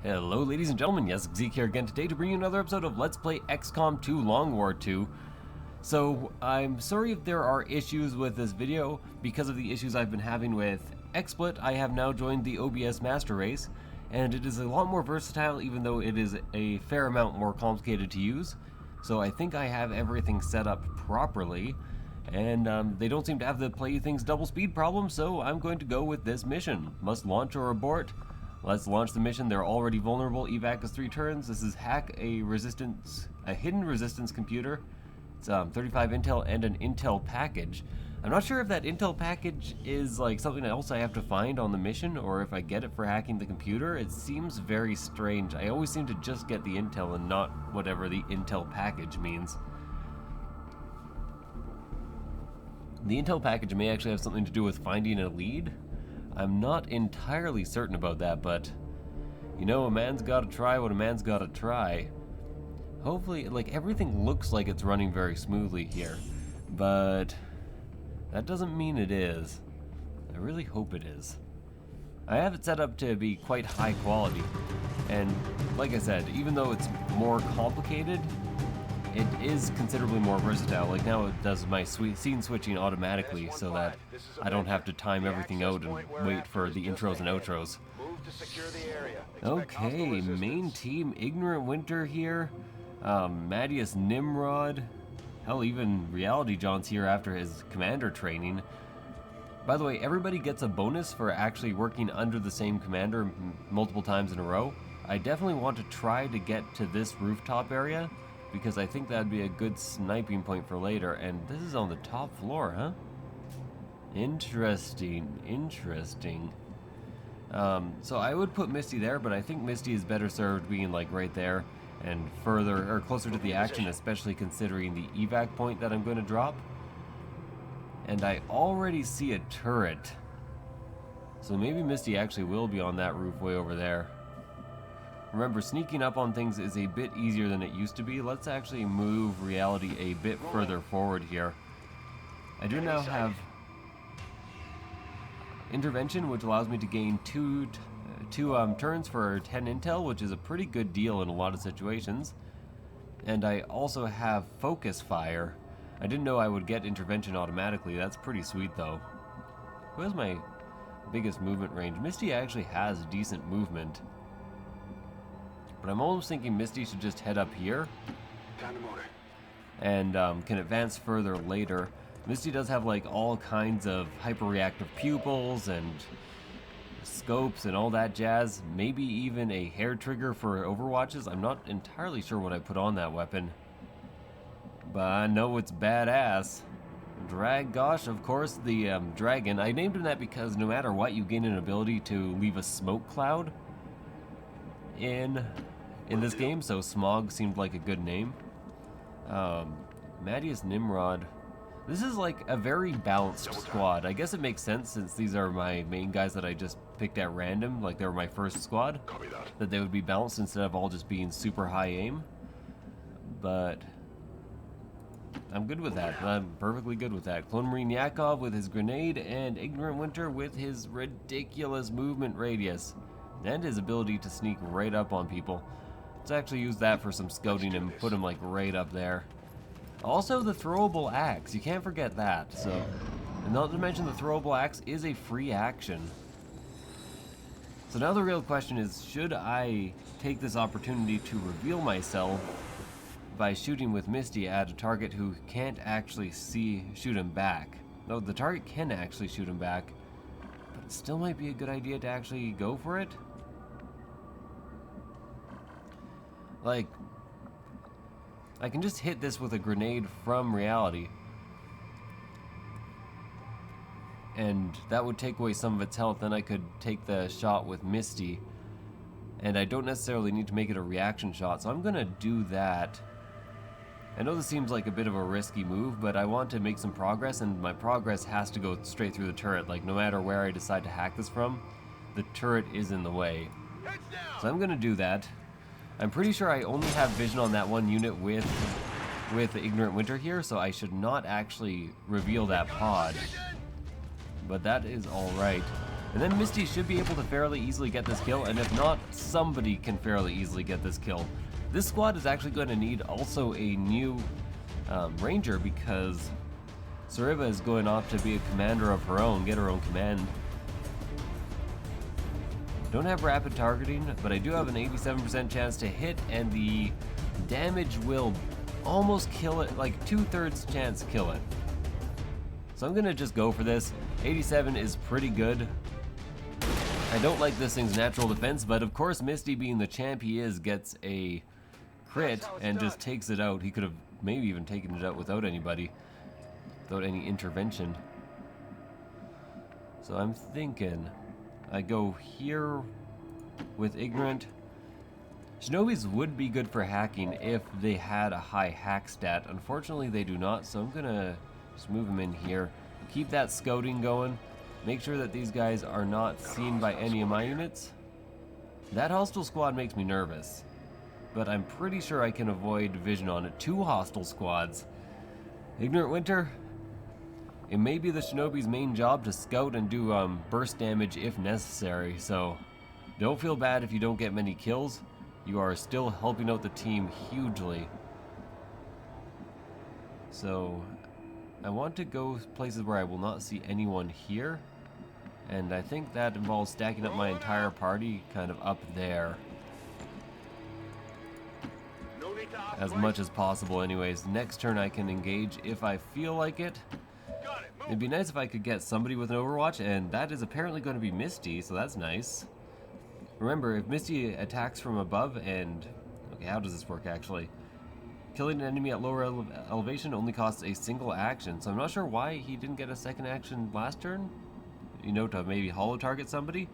Hello ladies and gentlemen, Yessik Ziiiq here again today to bring you another episode of Let's Play XCom 2 Long War 2. So, I'm sorry if there are issues with this video. Because of the issues I've been having with XSplit, I have now joined the OBS Master Race, and it is a lot more versatile even though it is a fair amount more complicated to use. So I think I have everything set up properly, and they don't seem to have the play things double speed problem, so I'm going to go with this mission. Must launch or abort. Let's launch the mission. They're already vulnerable. Evac is 3 turns. This is hack a hidden resistance computer. It's 35 intel and an intel package. I'm not sure if that intel package is like something else I have to find on the mission, or if I get it for hacking the computer. It seems very strange. I always seem to just get the intel and not whatever the intel package means. The intel package may actually have something to do with finding a lead. I'm not entirely certain about that, but you know, a man's gotta try what a man's gotta try. Hopefully, like, everything looks like it's running very smoothly here, but that doesn't mean it is. I really hope it is. I have it set up to be quite high quality, and like I said, even though it's more complicated, it is considerably more versatile. Like now it does my scene switching automatically so that I don't have to time everything out and wait for the intros and outros. Okay, main team, Ignorant Winter here, Madius Nimrod, hell, even Reality John's here after his commander training. By the way, everybody gets a bonus for actually working under the same commander multiple times in a row. I definitely want to try to get to this rooftop area, because I think that'd be a good sniping point for later, and this is on the top floor, huh? Interesting, interesting. So I would put Misty there, but I think Misty is better served being like right there and further, or closer to the action, especially considering the evac point that I'm going to drop. And I already see a turret. So maybe Misty actually will be on that roof way over there. Remember, sneaking up on things is a bit easier than it used to be. Let's actually move Reality a bit further forward here. I do now have intervention, which allows me to gain two turns for 10 intel, which is a pretty good deal in a lot of situations. And I also have focus fire. I didn't know I would get intervention automatically. That's pretty sweet though. Who has my biggest movement range? Misty actually has decent movement. But I'm almost thinking Misty should just head up here and can advance further later. Misty does have like all kinds of hyper-reactive pupils and scopes and all that jazz. Maybe even a hair trigger for overwatches. I'm not entirely sure what I put on that weapon, but I know it's badass. Gosh, of course, the dragon. I named him that because no matter what, you gain an ability to leave a smoke cloud in this game, so Smog seemed like a good name. Madius Nimrod. This is like a very balanced squad. I guess it makes sense since these are my main guys that I just picked at random, like they were my first squad, that they would be balanced instead of all just being super high aim. But I'm good with that. I'm perfectly good with that. Clone Marine Yakov with his grenade, and Ignorant Winter with his ridiculous movement radius and his ability to sneak right up on people. Let's actually use that for some scouting and put him like right up there. Also the throwable axe, you can't forget that. So, and not to mention the throwable axe is a free action. So now the real question is, should I take this opportunity to reveal myself by shooting with Misty at a target who can't actually shoot him back? No, the target can actually shoot him back, but it still might be a good idea to actually go for it. Like, I can just hit this with a grenade from Reality, and that would take away some of its health. Then I could take the shot with Misty, and I don't necessarily need to make it a reaction shot, so I'm gonna do that. I know this seems like a bit of a risky move, but I want to make some progress, and my progress has to go straight through the turret. Like, no matter where I decide to hack this from, the turret is in the way. So I'm gonna do that. I'm pretty sure I only have vision on that one unit with Ignorant Winter here, so I should not actually reveal that pod. But that is alright. And then Misty should be able to fairly easily get this kill, and if not, somebody can fairly easily get this kill. This squad is actually going to need also a new ranger, because Sariva is going off to be a commander of her own, get her own command. Don't have rapid targeting, but I do have an 87% chance to hit, and the damage will almost kill it, like 2/3 chance to kill it. So I'm gonna just go for this. 87 is pretty good. I don't like this thing's natural defense, but of course Misty, being the champ he is, gets a crit and just takes it out. He could have maybe even taken it out without anybody, without any intervention. So I'm thinking I go here with Ignorant. Shinobis would be good for hacking if they had a high hack stat. Unfortunately they do not, so I'm gonna just move them in here. Keep that scouting going. Make sure that these guys are not seen by any of my units. That hostile squad makes me nervous, but I'm pretty sure I can avoid vision on it. 2 hostile squads. Ignorant Winter, it may be the Shinobi's main job to scout and do burst damage if necessary, so don't feel bad if you don't get many kills. You are still helping out the team hugely. So I want to go places where I will not see anyone here, and I think that involves stacking up my entire party kind of up there. As much as possible anyways. Next turn I can engage if I feel like it. It'd be nice if I could get somebody with an Overwatch, and that is apparently going to be Misty, so that's nice. Remember, if Misty attacks from above and... Okay, how does this work actually? Killing an enemy at lower elevation only costs a single action, so I'm not sure why he didn't get a second action last turn. You know, to maybe holo target somebody.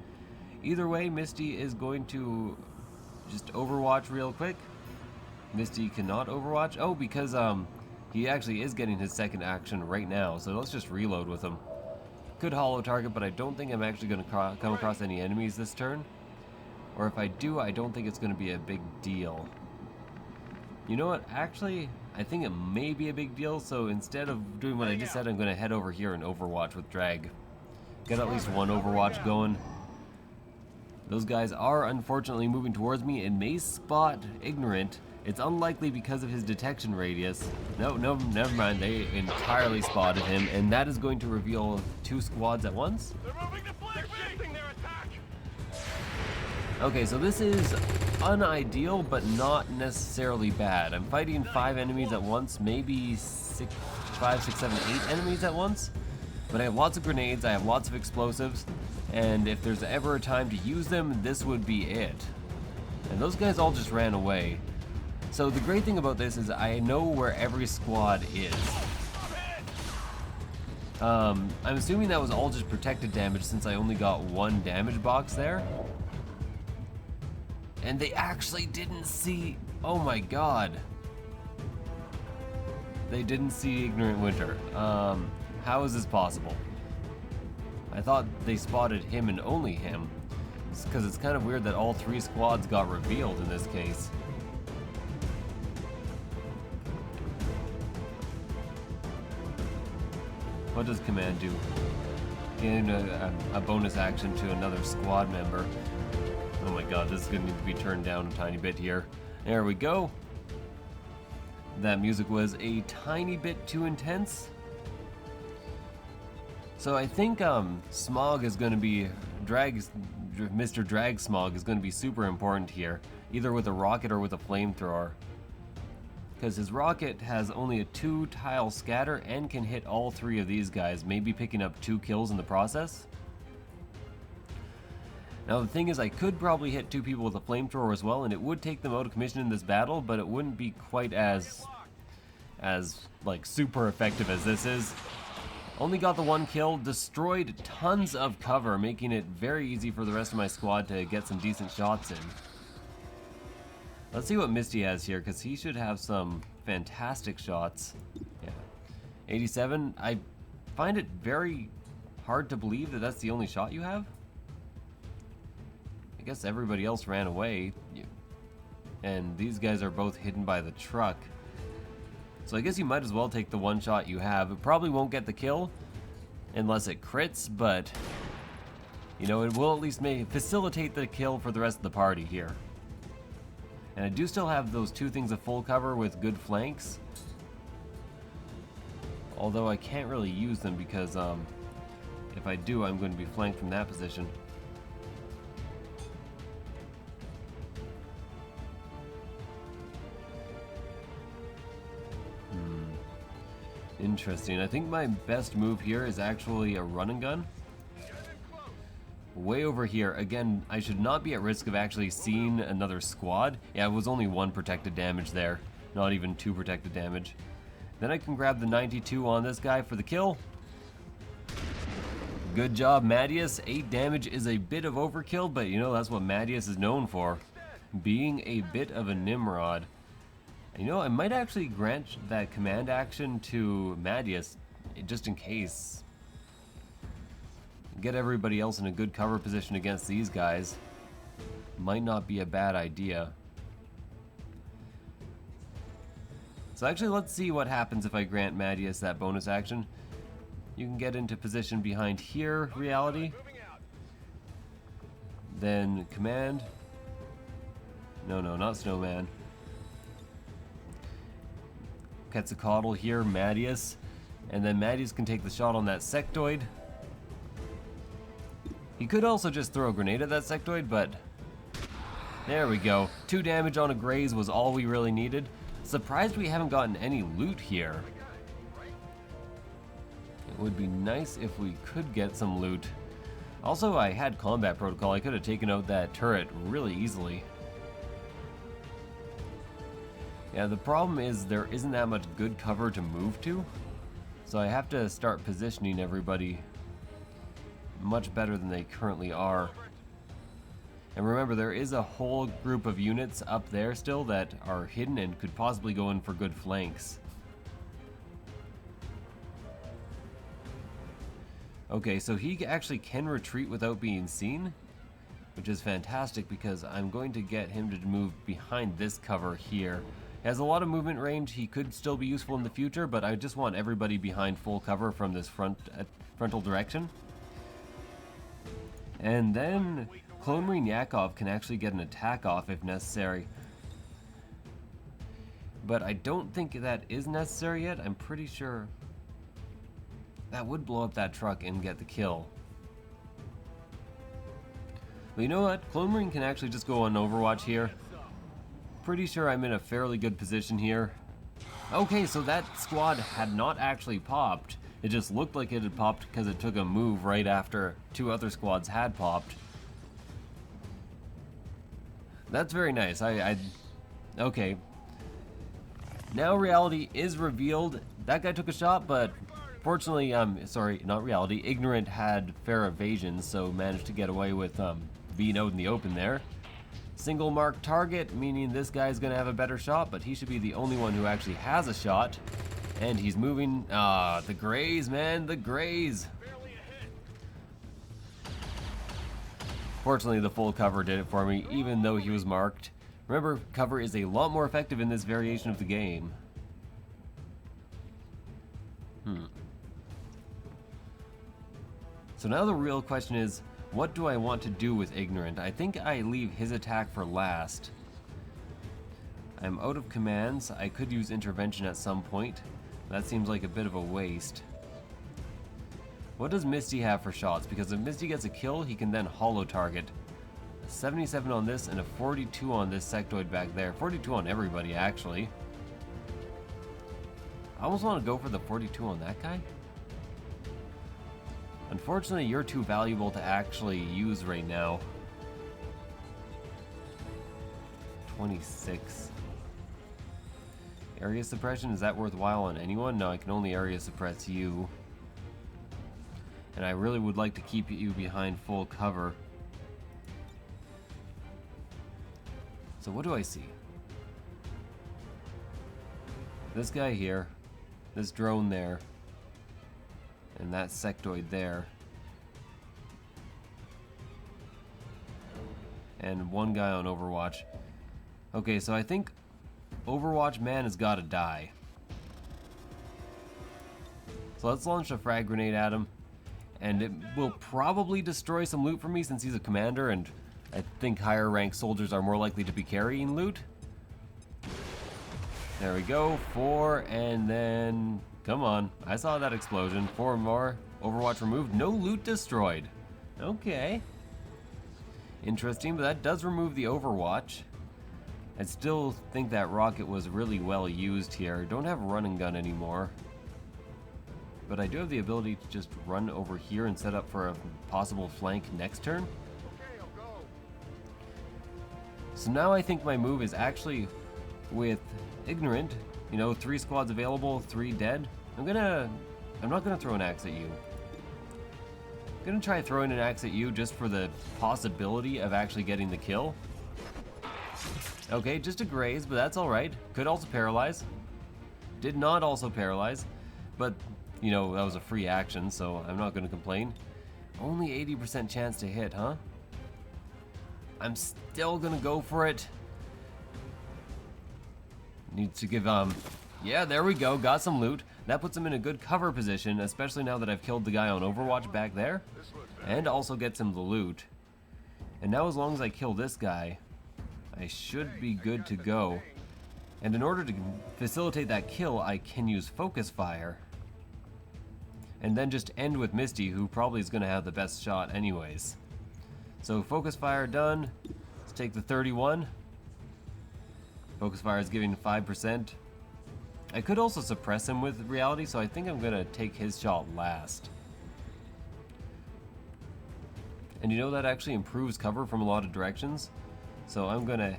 Either way, Misty is going to just Overwatch real quick. Misty cannot Overwatch. Oh, because he actually is getting his second action right now, so let's just reload with him. Could holo target, but I don't think I'm actually going to come across any enemies this turn. Or if I do, I don't think it's going to be a big deal. You know what? Actually, I think it may be a big deal, so instead of doing what I just said, I'm going to head over here and Overwatch with Drag. Get at least one Overwatch going. Those guys are unfortunately moving towards me and may spot Ignorant. It's unlikely because of his detection radius. No, never mind. They entirely spotted him, and that is going to reveal 2 squads at once. They're moving to flank me! Their attack. Okay, so this is unideal, but not necessarily bad. I'm fighting 5 enemies at once, maybe 5, 6, 7, 8 enemies at once. But I have lots of grenades, I have lots of explosives, and if there's ever a time to use them, this would be it. And those guys all just ran away. So the great thing about this is I know where every squad is. I'm assuming that was all just protected damage since I only got 1 damage box there. And they actually didn't see... Oh my god. They didn't see Ignorant Winter. How is this possible? I thought they spotted him and only him. Because it's kind of weird that all 3 squads got revealed in this case. What does command do? Gain a bonus action to another squad member. Oh my god, this is going to need to be turned down a tiny bit here. There we go. That music was a tiny bit too intense. So I think Smog is going to be... Mr. Drag Smog is going to be super important here. Either with a rocket or with a flamethrower. Because his rocket has only a 2-tile scatter and can hit all 3 of these guys, maybe picking up 2 kills in the process. Now the thing is, I could probably hit 2 people with a flamethrower as well, and it would take them out of commission in this battle, but it wouldn't be quite as like super effective as this is. Only got the 1 kill, destroyed tons of cover, making it very easy for the rest of my squad to get some decent shots in. Let's see what Misty has here, because he should have some fantastic shots. Yeah. 87, I find it very hard to believe that that's the only shot you have. I guess everybody else ran away. And these guys are both hidden by the truck. So I guess you might as well take the 1 shot you have. It probably won't get the kill unless it crits, but You know, it will at least facilitate the kill for the rest of the party here. And I do still have those two things of full cover with good flanks. Although I can't really use them because if I do, I'm going to be flanked from that position. Interesting. I think my best move here is actually a run and gun. Way over here. Again, I should not be at risk of actually seeing another squad. Yeah, it was only 1 protected damage there. Not even 2 protected damage. Then I can grab the 92 on this guy for the kill. Good job, Mattias. 8 damage is a bit of overkill, but you know, that's what Mattias is known for. Being a bit of a Nimrod. You know, I might actually grant that command action to Mattias, just in case. Get everybody else in a good cover position against these guys. Might not be a bad idea. So actually, let's see what happens if I grant Mattias that bonus action. You can get into position behind here, reality. Then command. No, not snowman. Quetzalcoatl here, Mattias. And then Mattias can take the shot on that sectoid. He could also just throw a grenade at that sectoid, but there we go. 2 damage on a graze was all we really needed. Surprised we haven't gotten any loot here. It would be nice if we could get some loot. Also, I had combat protocol. I could have taken out that turret really easily. Yeah, the problem is there isn't that much good cover to move to. So I have to start positioning everybody much better than they currently are. And remember, there is a whole group of units up there still that are hidden and could possibly go in for good flanks. Okay, so he actually can retreat without being seen, which is fantastic because I'm going to get him to move behind this cover here. He has a lot of movement range. He could still be useful in the future, but I just want everybody behind full cover from this frontal direction. And then Clone Marine Yakov can actually get an attack off if necessary. But I don't think that is necessary yet. I'm pretty sure that would blow up that truck and get the kill. But you know what? Clone Marine can actually just go on Overwatch here. Pretty sure I'm in a fairly good position here. Okay, so that squad had not actually popped. It just looked like it had popped because it took a move right after 2 other squads had popped. That's very nice. Okay. Now reality is revealed. That guy took a shot, but fortunately, sorry, not reality. Ignorant had fair evasion, so managed to get away with being out in the open there. Single mark target, meaning this guy's gonna have a better shot, but he should be the only one who actually has a shot. And he's moving. The graze, man, the graze. Fortunately, the full cover did it for me, even though he was marked. Remember, cover is a lot more effective in this variation of the game. So now the real question is, what do I want to do with Ignorant? I think I leave his attack for last. I'm out of commands. I could use intervention at some point. That seems like a bit of a waste. What does Misty have for shots? Because if Misty gets a kill, he can then holo target. A 77 on this and a 42 on this sectoid back there. 42 on everybody, actually. I almost want to go for the 42 on that guy. Unfortunately, you're too valuable to actually use right now. 26. Area suppression, is that worthwhile on anyone? No, I can only area suppress you. And I really would like to keep you behind full cover. So what do I see? This guy here, this drone there, and that sectoid there. And one guy on Overwatch. Okay, so I think Overwatch man has got to die. So let's launch a frag grenade at him. And it will probably destroy some loot for me since he's a commander, and I think higher ranked soldiers are more likely to be carrying loot. There we go, 4, and then, come on, I saw that explosion. 4 more, Overwatch removed, no loot destroyed. Okay. Interesting, but that does remove the Overwatch. I still think that rocket was really well used here. Don't have run and gun anymore. But I do have the ability to just run over here and set up for a possible flank next turn. Okay, I'll go. So now I think my move is actually with Ignorant, you know, 3 squads available, 3 dead. I'm not gonna throw an axe at you. I'm gonna try throwing an axe at you just for the possibility of actually getting the kill. Okay, just a graze, but that's alright. Could also paralyze. Did not also paralyze, but you know, that was a free action, so I'm not gonna complain. Only 80% chance to hit, huh? I'm still gonna go for it. Needs to give, yeah, there we go, got some loot. That puts him in a good cover position, especially now that I've killed the guy on Overwatch back there. And also gets him the loot. And now as long as I kill this guy, I should be good to go. And in order to facilitate that kill, I can use Focus Fire. And then just end with Misty, who probably is going to have the best shot anyways. So Focus Fire done. Let's take the 31. Focus Fire is giving 5%. I could also suppress him with Reality, so I think I'm going to take his shot last. And you know, that actually improves cover from a lot of directions. So I'm going to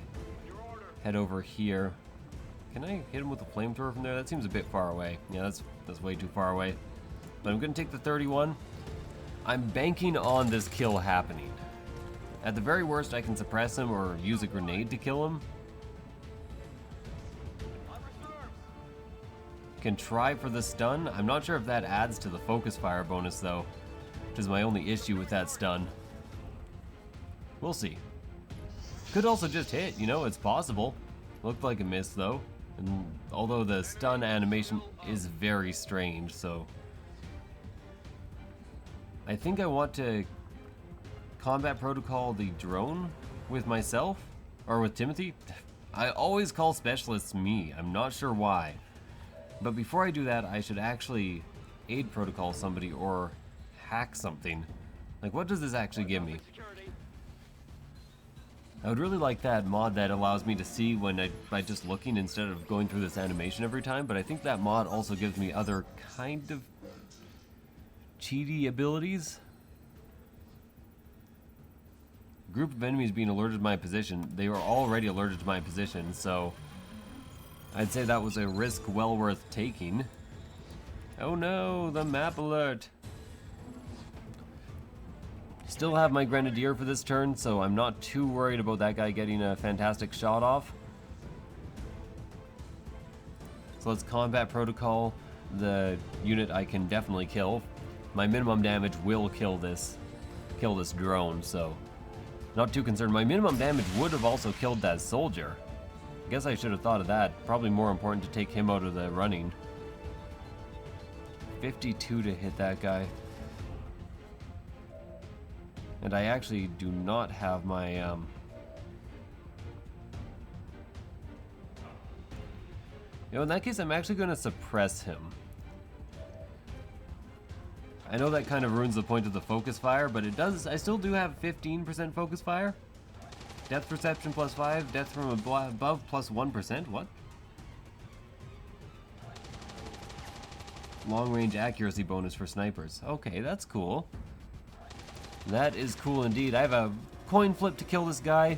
head over here. Can I hit him with a flamethrower from there? That seems a bit far away. Yeah, that's way too far away. But I'm going to take the 31. I'm banking on this kill happening. At the very worst, I can suppress him or use a grenade to kill him. Can try for the stun. I'm not sure if that adds to the Focus Fire bonus though, which is my only issue with that stun. We'll see. Could also just hit, you know, it's possible. Looked like a miss though. And although the stun animation is very strange, so I think I want to combat protocol the drone with myself, or with Timothy. I always call specialists me, I'm not sure why. But before I do that, I should actually aid protocol somebody or hack something. Like, what does this actually give me? I would really like that mod that allows me to see when by just looking instead of going through this animation every time, but I think that mod also gives me other kind of cheaty abilities. Group of enemies being alerted to my position. They were already alerted to my position, so I'd say that was a risk well worth taking. Oh no, the map alert. Still have my Grenadier for this turn, so I'm not too worried about that guy getting a fantastic shot off. So let's combat protocol the unit I can definitely kill. My minimum damage will kill this drone, so not too concerned. My minimum damage would have also killed that soldier. I guess I should have thought of that. Probably more important to take him out of the running. 52 to hit that guy. And I actually do not have my, You know, in that case, I'm actually going to suppress him. I know that kind of ruins the point of the Focus Fire, but it does, I still do have 15% Focus Fire. Depth Perception plus 5, Depth from above plus 1%, what? Long range accuracy bonus for snipers. Okay, that's cool. That is cool indeed. I have a coin flip to kill this guy.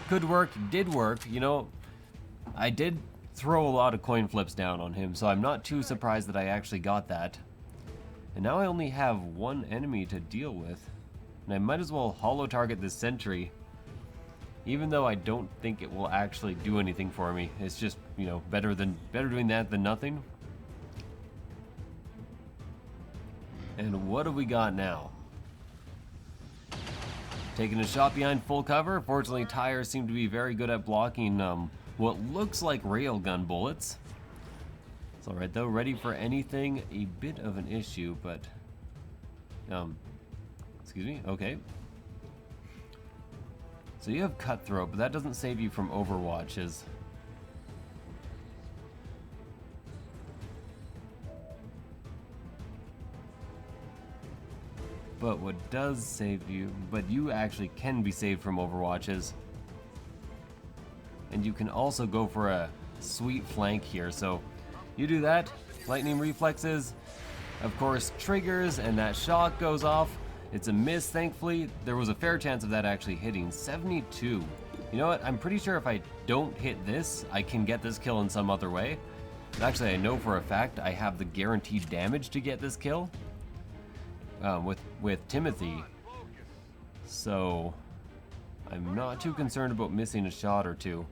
Could work, did work. You know, I did throw a lot of coin flips down on him, so I'm not too surprised that I actually got that. And now I only have one enemy to deal with. And I might as well holo target this sentry. Even though I don't think it will actually do anything for me. It's just, you know, better doing that than nothing. And what do we got now? Taking a shot behind full cover. Fortunately, tires seem to be very good at blocking what looks like railgun bullets. It's alright though, ready for anything. A bit of an issue, but Excuse me? Okay. So you have Cutthroat, but that doesn't save you from Overwatches. But what does save you, but you actually can be saved from Overwatches. And you can also go for a sweet flank here. So you do that, lightning reflexes, of course triggers, and that shot goes off. It's a miss, thankfully. There was a fair chance of that actually hitting. 72. You know what? I'm pretty sure if I don't hit this, I can get this kill in some other way. Actually, I know for a fact I have the guaranteed damage to get this kill with Timothy. So I'm not too concerned about missing a shot or two.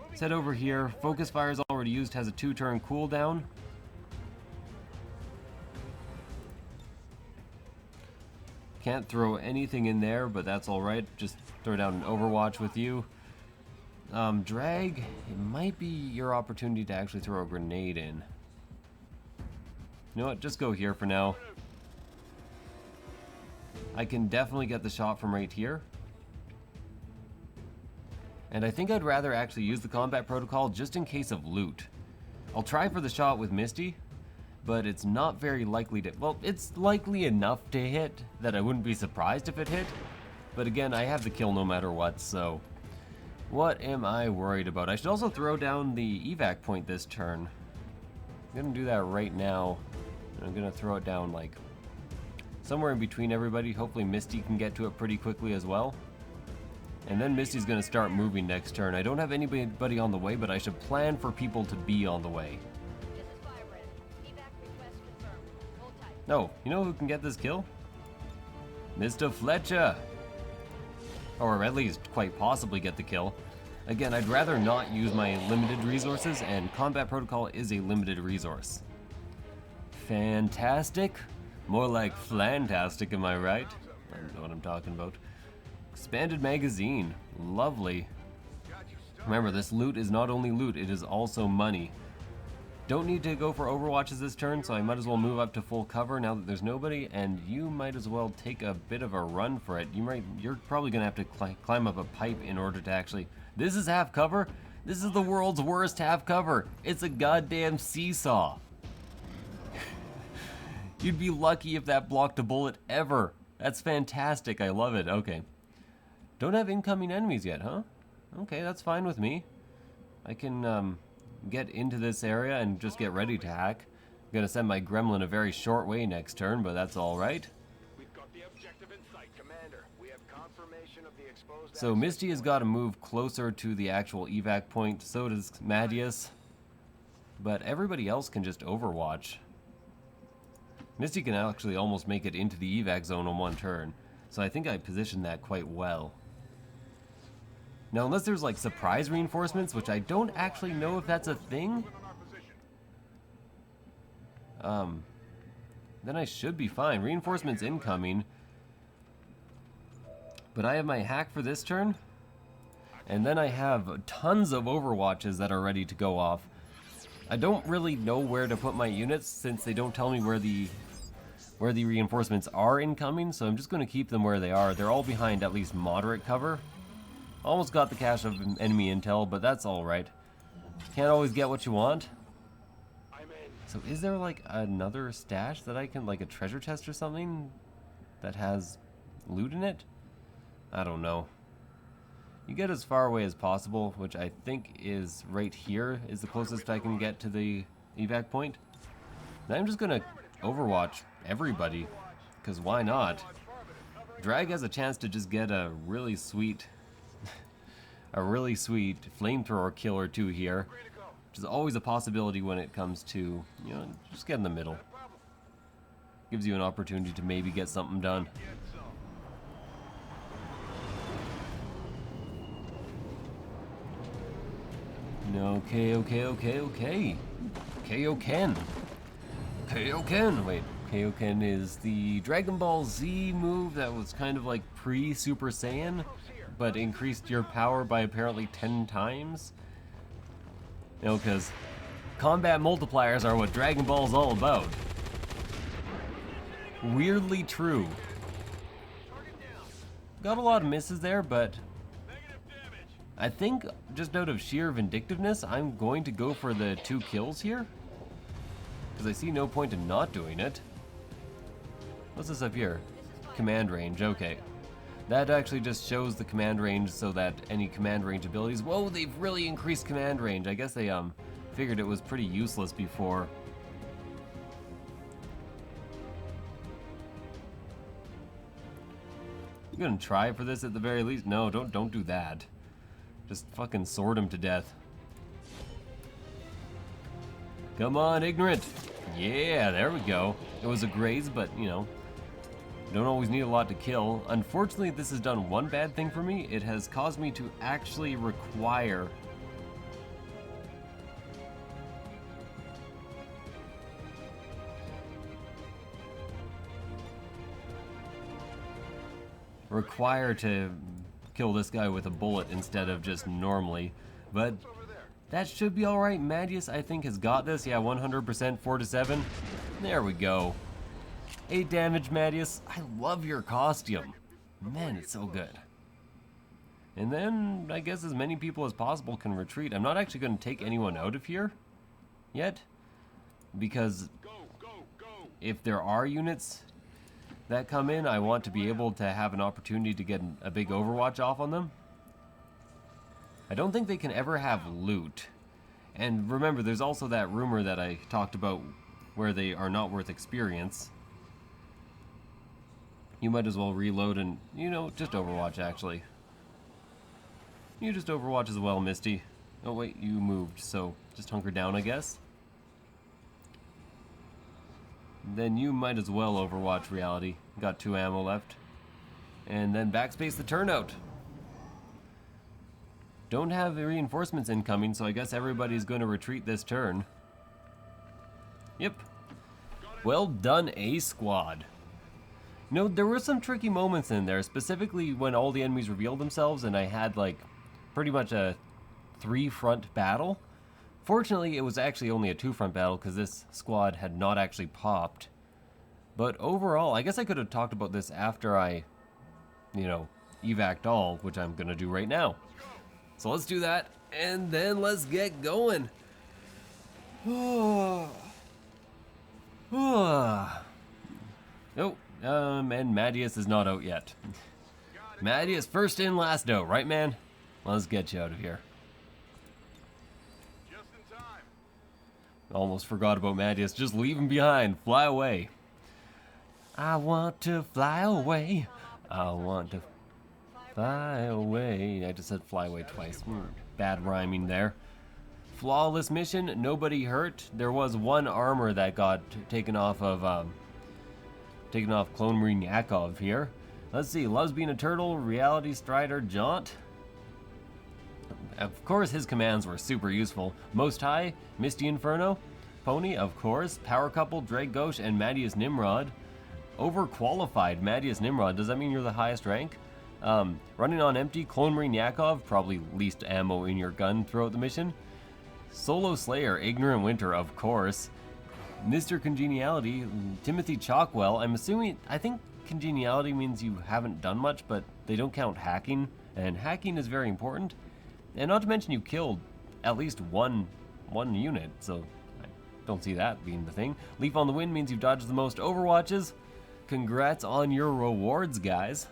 Let's head over here. Focus fire is already used, has a 2-turn cooldown. Can't throw anything in there, but that's alright. Just throw down an Overwatch with you. Drag, it might be your opportunity to actually throw a grenade in. You know what, just go here for now. I can definitely get the shot from right here. And I think I'd rather actually use the combat protocol just in case of loot. I'll try for the shot with Misty, but it's not very likely to, well, it's likely enough to hit that I wouldn't be surprised if it hit. But again, I have the kill no matter what, so what am I worried about? I should also throw down the evac point this turn. I'm gonna do that right now. I'm gonna throw it down like somewhere in between everybody. Hopefully Misty can get to it pretty quickly as well. And then Misty's gonna start moving next turn. I don't have anybody on the way, but I should plan for people to be on the way. No, you know who can get this kill? Mr. Fletcher! Or at least quite possibly get the kill. Again, I'd rather not use my limited resources, and combat protocol is a limited resource. Fantastic? More like flantastic, am I right? I don't know what I'm talking about. Expanded magazine. Lovely. Remember, this loot is not only loot, it is also money. Don't need to go for Overwatches this turn, so I might as well move up to full cover now that there's nobody, and you might as well take a bit of a run for it. You're probably gonna have to climb up a pipe in order to actually... This is half cover? This is the world's worst half cover. It's a goddamn seesaw. You'd be lucky if that blocked a bullet ever. That's fantastic, I love it. Okay. Don't have incoming enemies yet, huh? Okay, that's fine with me. I can, get into this area and just get ready to hack. I'm gonna send my gremlin a very short way next turn, but that's alright. So Misty has got to move closer to the actual evac point, so does Madius. But everybody else can just overwatch. Misty can actually almost make it into the evac zone on one turn, so I think I positioned that quite well. Now, unless there's like surprise reinforcements, which I don't actually know if that's a thing, then I should be fine. Reinforcements incoming. But I have my hack for this turn, and then I have tons of Overwatches that are ready to go off. I don't really know where to put my units since they don't tell me where the reinforcements are incoming, so I'm just going to keep them where they are. They're all behind at least moderate cover. Almost got the cache of enemy intel, but that's alright. Can't always get what you want. So is there like another stash that I can, like a treasure chest or something that has loot in it? I don't know. You get as far away as possible, which I think is right here is the closest I can get to the evac point. Now I'm just gonna overwatch everybody, because why not? Drag has a chance to just get a really sweet flamethrower kill or two here, which is always a possibility when it comes to, you know, just get in the middle. Gives you an opportunity to maybe get something done. Okay. Kaioken. Wait, Kaioken is the Dragon Ball Z move that was kind of like pre-Super Saiyan, but increased your power by apparently 10 times. You know, because combat multipliers are what Dragon Ball's all about. weirdly true. Got a lot of misses there, but I think just out of sheer vindictiveness, I'm going to go for the 2 kills here. Because I see no point in not doing it. What's this up here? Command range, okay. That actually just shows the command range so that any command range abilities... Whoa, they've really increased command range. I guess they figured it was pretty useless before. You gonna try for this at the very least? No, don't do that. Just fucking sword him to death. Come on, ignorant. Yeah, there we go. It was a graze, but you know, don't always need a lot to kill. Unfortunately, this has done one bad thing for me. It has caused me to actually require to kill this guy with a bullet instead of just normally, but that should be alright. Madius, I think, has got this. Yeah, 100%, 4-7. There we go. 8 damage, Madius. I love your costume. Man, it's so good. And then, I guess as many people as possible can retreat. I'm not actually going to take anyone out of here yet, because if there are units that come in, I want to be able to have an opportunity to get a big overwatch off on them. I don't think they can ever have loot. And remember, there's also that rumor that I talked about where they are not worth experience. You might as well reload and, you know, just overwatch actually. You just overwatch as well, Misty. Oh wait, you moved, so just hunker down, I guess. Then you might as well overwatch reality. Got 2 ammo left. And then backspace the turnout. Don't have reinforcements incoming, so I guess everybody's going to retreat this turn. Yep. Well done, A squad. You know, there were some tricky moments in there, specifically when all the enemies revealed themselves and I had like pretty much a 3-front battle. Fortunately, it was actually only a 2-front battle because this squad had not actually popped. But overall, I guess I could have talked about this after I, you know, evac'd all, which I'm going to do right now. So let's do that, and then let's get going. Oh, and Madius is not out yet. Madius first in, last out, right, man? Let's get you out of here. Almost forgot about Madius. Just leave him behind. Fly away. I want to fly away. I want to fly away. I just said fly away twice. Bad rhyming there. Flawless mission. Nobody hurt. There was 1 armor that got taken off of Clone Marine Yakov here. Let's see. Loves being a turtle. Reality Strider Jaunt. Of course, his commands were super useful. Most High, Misty Inferno, Pony, of course, Power Couple, Drake Ghosh, and Madius Nimrod. Overqualified Madius Nimrod. Does that mean you're the highest rank? Running on empty, Clone Marine Yakov, probably least ammo in your gun throughout the mission. Solo Slayer, Ignorant Winter, of course. Mr. Congeniality, Timothy Chalkwell. I think Congeniality means you haven't done much, but they don't count hacking, and hacking is very important. And not to mention you killed at least one unit, so I don't see that being the thing. Leaf on the Wind means you've dodged the most overwatches. Congrats on your rewards, guys.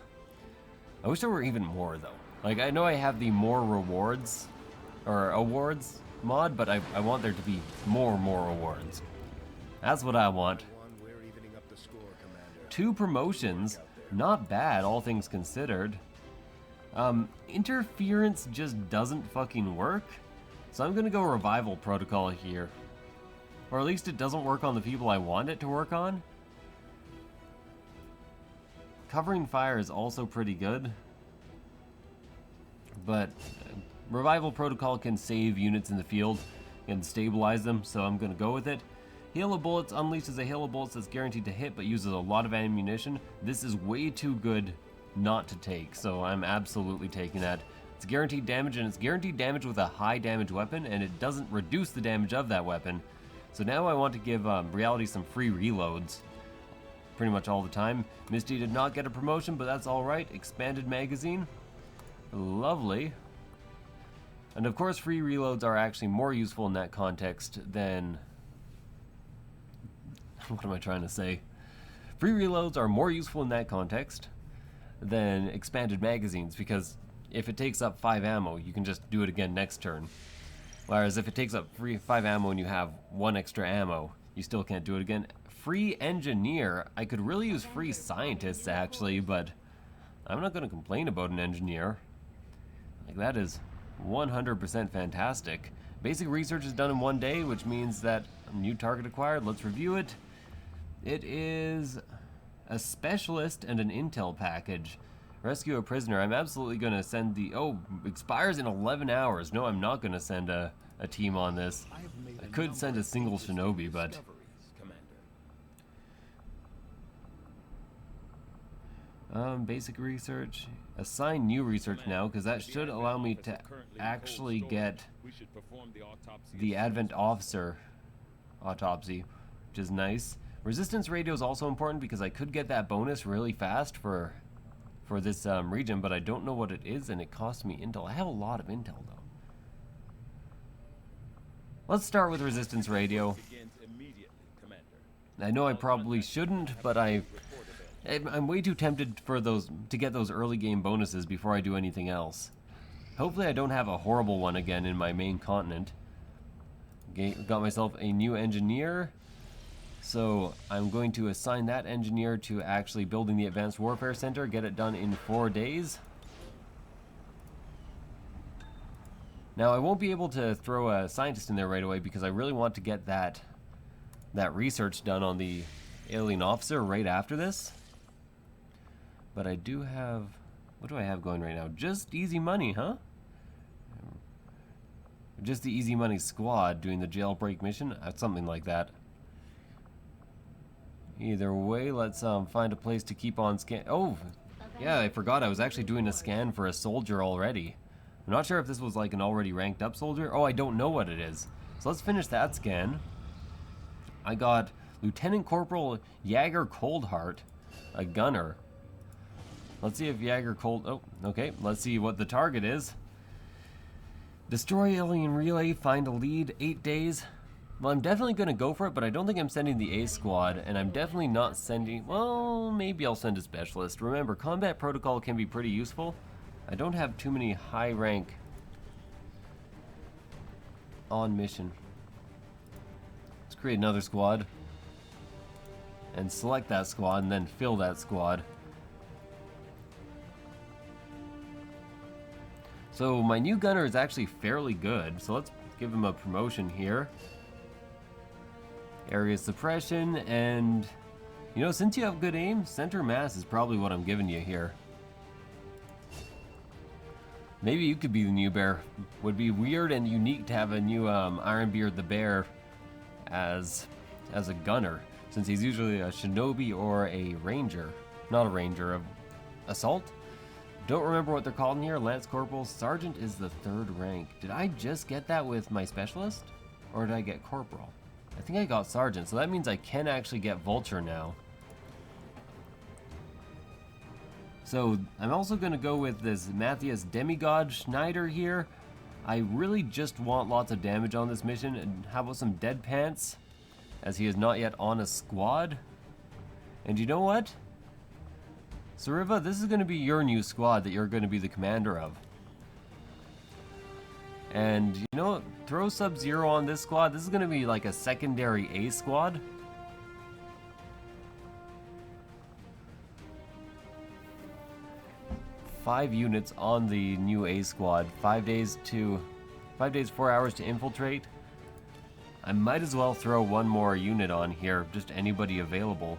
I wish there were even more, though. Like, I know I have the more rewards, or awards mod, but I want there to be more awards. That's what I want. 2 promotions, not bad, all things considered. Interference just doesn't fucking work, so I'm gonna go Revival Protocol here. Or at least it doesn't work on the people I want it to work on. Covering Fire is also pretty good, but Revival Protocol can save units in the field and stabilize them, so I'm gonna go with it. Hail of Bullets unleashes a hail of bullets that's guaranteed to hit but uses a lot of ammunition. This is way too good not to take, so I'm absolutely taking that. It's guaranteed damage, and it's guaranteed damage with a high damage weapon, and it doesn't reduce the damage of that weapon. So now I want to give Reality some free reloads. pretty much all the time. Misty did not get a promotion, but that's alright. Expanded magazine. Lovely. And of course, free reloads are actually more useful in that context than... What am I trying to say? Free reloads are more useful in that context than expanded magazines, because if it takes up 5 ammo, you can just do it again next turn. Whereas if it takes up 5 ammo and you have 1 extra ammo, you still can't do it again. Free engineer. I could really use free scientists actually, but I'm not going to complain about an engineer. Like, that is 100% fantastic. Basic research is done in 1 day, which means that a new target acquired. Let's review it. It is a specialist and an intel package. Rescue a prisoner. I'm absolutely going to send the... Oh, expires in 11 hours. No, I'm not going to send a team on this. I could send a single shinobi, but... Basic research. Assign new research now, because that should allow me to actually get the Advent Officer autopsy, which is nice. Resistance radio is also important because I could get that bonus really fast for this region, but I don't know what it is, and it costs me intel. I have a lot of intel, though. Let's start with resistance radio. I know I probably shouldn't, but I'm way too tempted for to get those early game bonuses before I do anything else. Hopefully I don't have a horrible one again in my main continent. Got myself a new engineer. So I'm going to assign that engineer to actually building the Advanced Warfare Center, get it done in 4 days. Now I won't be able to throw a scientist in there right away because I really want to get that research done on the alien officer right after this. But I do have... What do I have going right now? Just easy money, huh? Just the easy money squad doing the jailbreak mission? Something like that. Either way, let's find a place to keep on scan. Oh, yeah, I forgot I was actually doing a scan for a soldier already. I'm not sure if this was like an already ranked up soldier. Oh, I don't know what it is. So let's finish that scan. I got Lieutenant Corporal Jaeger Coldheart, a gunner. Let's see if Jaeger Cold... Oh, okay. Let's see what the target is. Destroy alien relay, find a lead, 8 days. Well, I'm definitely going to go for it, but I don't think I'm sending the A squad, and I'm definitely not sending... Well, maybe I'll send a specialist. Remember, combat protocol can be pretty useful. I don't have too many high rank on mission. Let's create another squad. And select that squad, and then fill that squad. So my new gunner is actually fairly good, so let's give him a promotion here. Area suppression, and you know, since you have good aim, center mass is probably what I'm giving you here. Maybe you could be the new bear. Would be weird and unique to have a new Ironbeard the Bear as a gunner, since he's usually a shinobi or a ranger. Not a ranger, assault? Don't remember what they're called in here. Lance Corporal. Sergeant is the 3rd rank. Did I just get that with my specialist? Or did I get Corporal? I think I got Sergeant, so that means I can actually get Vulture now. So I'm also going to go with this Matthias Demigod Schneider here. I really just want lots of damage on this mission. And how about some Dead Pants, as he is not yet on a squad. And you know what? Sariva, this is going to be your new squad that you're going to be the commander of. And you know, throw Sub-Zero on this squad. This is going to be like a secondary A squad. Five units on the new A squad. 5 days, 4 hours to infiltrate. I might as well throw one more unit on here, just anybody available.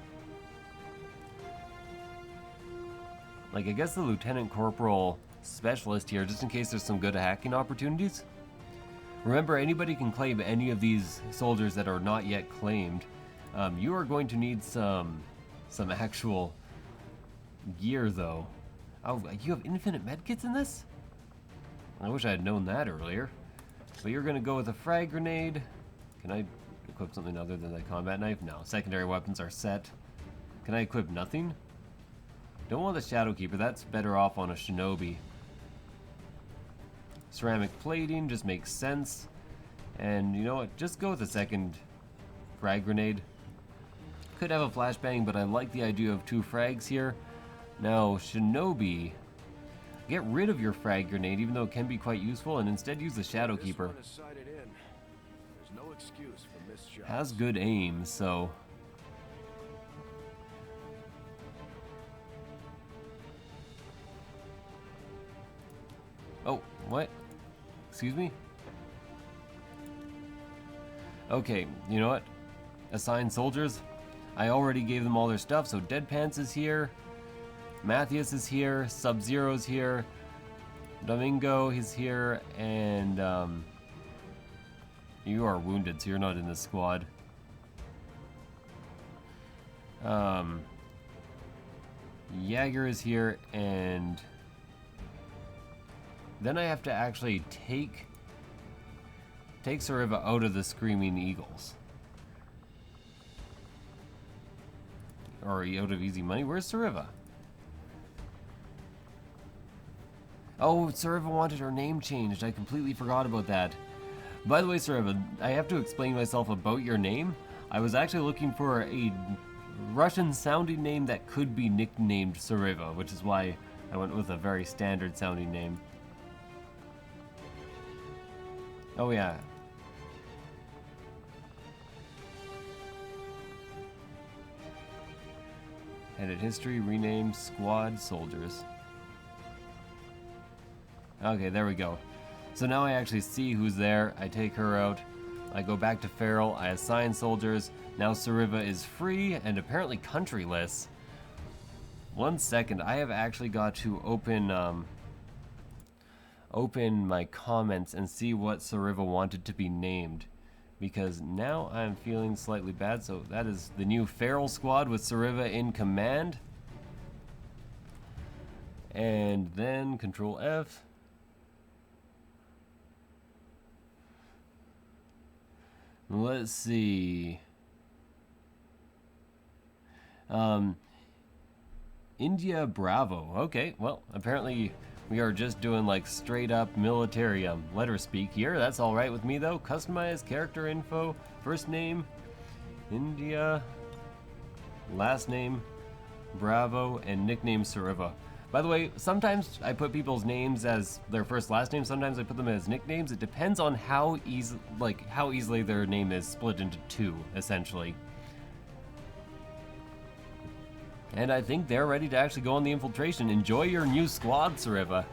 Like, I guess the Lieutenant Corporal Specialist here, just in case there's some good hacking opportunities. Remember, anybody can claim any of these soldiers that are not yet claimed. You are going to need some actual gear, though. Oh, you have infinite medkits in this? I wish I had known that earlier. But you're going to go with a frag grenade. Can I equip something other than the combat knife? No, secondary weapons are set. Can I equip nothing? Don't want the Shadow Keeper. That's better off on a Shinobi. Ceramic plating just makes sense. And you know what? Just go with the second frag grenade. Could have a flashbang, but I like the idea of 2 frags here. Now, Shinobi, get rid of your frag grenade, even though it can be quite useful, and instead use the Shadow Keeper. There's no excuse for missed shots. Has good aim, so... Oh, what? Excuse me? Okay, you know what? Assign soldiers. I already gave them all their stuff, so Dead Pants is here. Matthias is here. Sub-Zero's here. Domingo is here. And, you are wounded, so you're not in this squad. Jaeger is here, and... then I have to actually take Sariva out of the Screaming Eagles. Or out of Easy Money. Where's Sariva? Oh, Sariva wanted her name changed. I completely forgot about that. By the way, Sariva, I have to explain myself about your name. I was actually looking for a Russian-sounding name that could be nicknamed Sariva, which is why I went with a very standard-sounding name. Oh yeah. Edit history, rename squad soldiers. Okay, there we go. So now I actually see who's there. I take her out. I go back to Feral. I assign soldiers. Now Sariva is free and apparently countryless. 1 second. I have actually got to open my comments and see what Sariva wanted to be named, because now I'm feeling slightly bad. So that is the new Feral squad with Sariva in command. And then Control F. Let's see. India Bravo. Okay, well, apparently we are just doing like straight up military letter speak here. That's all right with me though. Customize character info, first name India, last name Bravo, and nickname Sariva. By the way, sometimes I put people's names as their first last name, sometimes I put them as nicknames. It depends on how easily their name is split into 2, essentially. And I think they're ready to actually go on the infiltration. Enjoy your new squad, Sariva.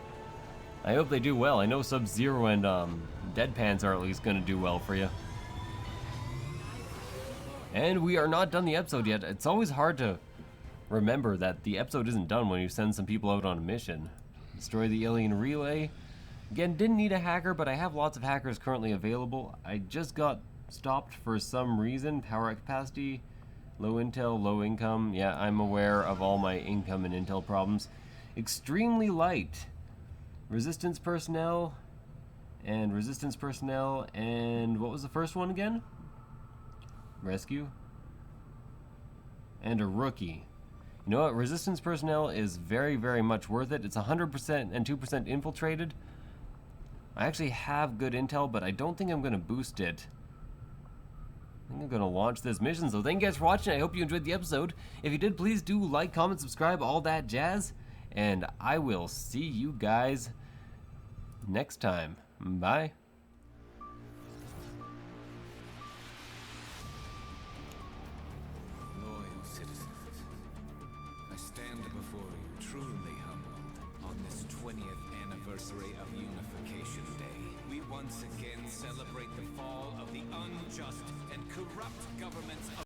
I hope they do well. I know Sub-Zero and Deadpans are at least going to do well for you. And we are not done the episode yet. It's always hard to remember that the episode isn't done when you send some people out on a mission. Destroy the alien relay. Again, didn't need a hacker, but I have lots of hackers currently available. I just got stopped for some reason. Power capacity, low intel, low income. Yeah, I'm aware of all my income and intel problems. Extremely light. Resistance personnel, and what was the first one again? Rescue. And a rookie. You know what? Resistance personnel is very, very much worth it. It's 100% and 2% infiltrated. I actually have good intel, but I don't think I'm going to boost it. I think I'm going to launch this mission. So thank you guys for watching. I hope you enjoyed the episode. If you did, please do like, comment, subscribe, all that jazz. And I will see you guys next time. Bye. Truly humbled on this 20th anniversary of Unification Day. We once again celebrate the fall of the unjust and corrupt governments of